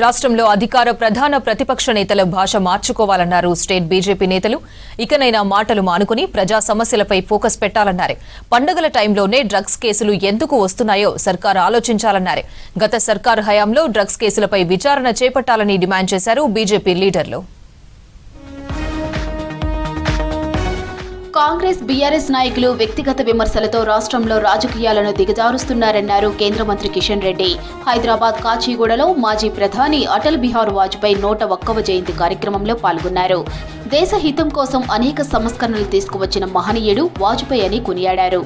రాష్ట్రంలో అధికార ప్రధాన ప్రతిపక్ష నేతల భాష మార్చుకోవాలన్నారు స్టేట్ బీజేపీ నేతలు. ఇకనైనా మాటలు మానుకుని ప్రజా సమస్యలపై ఫోకస్ పెట్టాలన్నారు. పండుగల టైంలోనే డ్రగ్స్ కేసులు ఎందుకు వస్తున్నాయో సర్కార్ ఆలోచించాలన్నారు. గత సర్కార్ హయాంలో డ్రగ్స్ కేసులపై విచారణ చేపట్టాలని డిమాండ్ చేశారు బీజేపీ లీడర్లు. కాంగ్రెస్ బీఆర్ఎస్ నాయకులు వ్యక్తిగత విమర్శలతో రాష్ట్రంలో రాజకీయాలను దిగజారుస్తున్నారన్నారు కేంద్ర మంత్రి కిషన్ రెడ్డి. హైదరాబాద్ కాచిగూడలో మాజీ ప్రధాని అటల్ బిహారీ వాజ్పేయి 101వ జయంతి కార్యక్రమంలో పాల్గొన్నారు. దేశ హితం కోసం అనేక సంస్కరణలు తీసుకువచ్చిన మహనీయుడు వాజ్పేయి అని కొనియాడారు.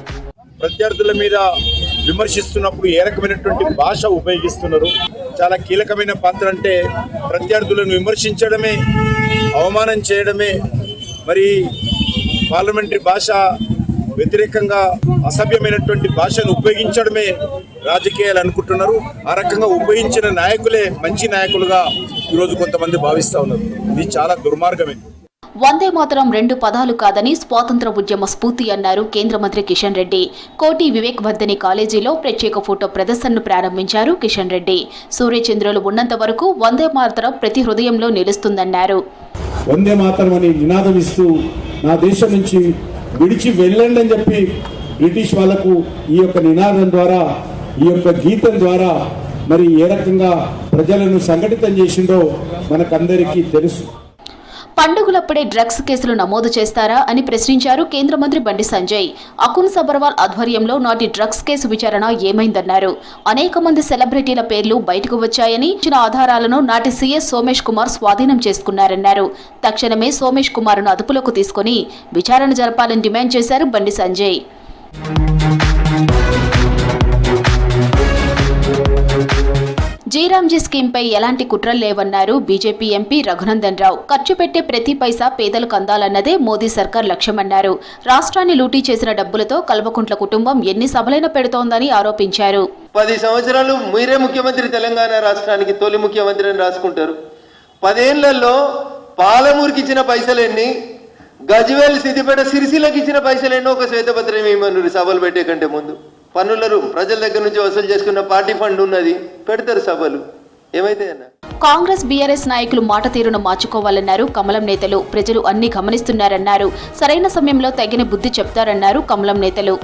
ప్రత్యర్థుల మీద విమర్శిస్తున్నప్పుడు ఏ రకమైనటువంటి భాష ఉపయోగిస్తున్నారు? చాలా కీలకమైన పాత్ర. అంటే ప్రత్యర్థులను విమర్శించడమే, అవమానం చేయడమే, మరి పార్లమెంటరీ భాష వ్యతిరేకంగా అసభ్యమైనటువంటి భాషను ఉపయోగించడమే రాజకీయాలు అనుకుంటున్నారు. ఆ రకంగా ఉపయోగించిన నాయకులే మంచి నాయకులుగా ఈరోజు కొంతమంది భావిస్తా ఉన్నారు. ఇది చాలా దుర్మార్గమే. వందే మాతరం 2 పదాలు కాదని స్వాతంత్ర ఉద్యమ స్ఫూర్తి అన్నారు కేంద్ర మంత్రి కిషన్ రెడ్డి. కోటి వివేక్ వర్ధని కాలేజీలో ప్రత్యేక ఫోటో ప్రదర్శనను ప్రారంభించారు కిషన్ రెడ్డి. సూర్యచంద్రులు ఉన్నంత వరకు వందే మాతరం ప్రతి హృదయంలో నిలుస్తుందన్నారు. వందే మాతరం అని నినాదం ఇస్తూ నా దేశం నుంచి విడిచి వెళ్ళండి అని చెప్పి బ్రిటిష్ వాళ్లకు ఈ యొక్క నినాదం ద్వారా, ఈ యొక్క గీతం ద్వారా మరి ఏ రకంగా ప్రజలను సంఘటితం చేసిందో మనకందరికీ తెలుసు. పండుగలప్పుడే డ్రగ్స్ కేసులు నమోదు చేస్తారా అని ప్రశ్నించారు కేంద్ర మంత్రి బండి సంజయ్. అకున్ సబర్వాల్ ఆధ్వర్యంలో నాటి డ్రగ్స్ కేసు విచారణ ఏమైందన్నారు. అనేక మంది సెలబ్రిటీల పేర్లు బయటకు వచ్చాయని, ఇచ్చిన ఆధారాలను నాటి సీఎస్ సోమేష్ కుమార్ స్వాధీనం చేసుకున్నారన్నారు. తక్షణమే సోమేష్ కుమార్ను అదుపులోకి తీసుకుని విచారణ జరపాలని డిమాండ్ చేశారు బండి సంజయ్. జీరాంజీ స్కీమ్పై ఎలాంటి కుట్రలు లేవన్నారు బీజేపీ ఎంపీ రఘునందన్ రావు. ఖర్చు పెట్టే ప్రతి పైసా పేదలకు అందాలన్నదే మోదీ సర్కార్ లక్ష్యమన్నారు. రాష్ట్రాన్ని లూటీ చేసిన డబ్బులతో కల్వకుంట్ల కుటుంబం ఎన్ని సభలైనా పెడుతోందని ఆరోపించారు. 10 సంవత్సరాలు మీరే ముఖ్యమంత్రి, తెలంగాణ రాష్ట్రానికి తొలి ముఖ్యమంత్రి అని రాసుకుంటారు. 10 ఏళ్లలో పాలమూరుకి ఇచ్చిన పైసలు ఎన్ని, గజ్వేల్, సిద్దిపేట, సిరిసిల్లకి ఇచ్చిన పైసలు ఎన్నో ఒక శ్వేతపత్రం ఏమన్నారు సభలు పెట్టే కంటే ముందు. పన్నులు ప్రజల దగ్గర నుంచి వసూలు చేసుకున్న పార్టీ ఫండ్ ఉన్నది, పెడతారు సభలు. ఏమైతే అన్న కాంగ్రెస్ బీఆర్ఎస్ నాయకులు మాట తీరును మార్చుకోవాలన్నారు కమలం నేతలు. ప్రజలు అన్ని గమనిస్తున్నారన్నారు. సరైన సమయంలో తగిన బుద్ధి చెప్తారన్నారు కమలం నేతలు.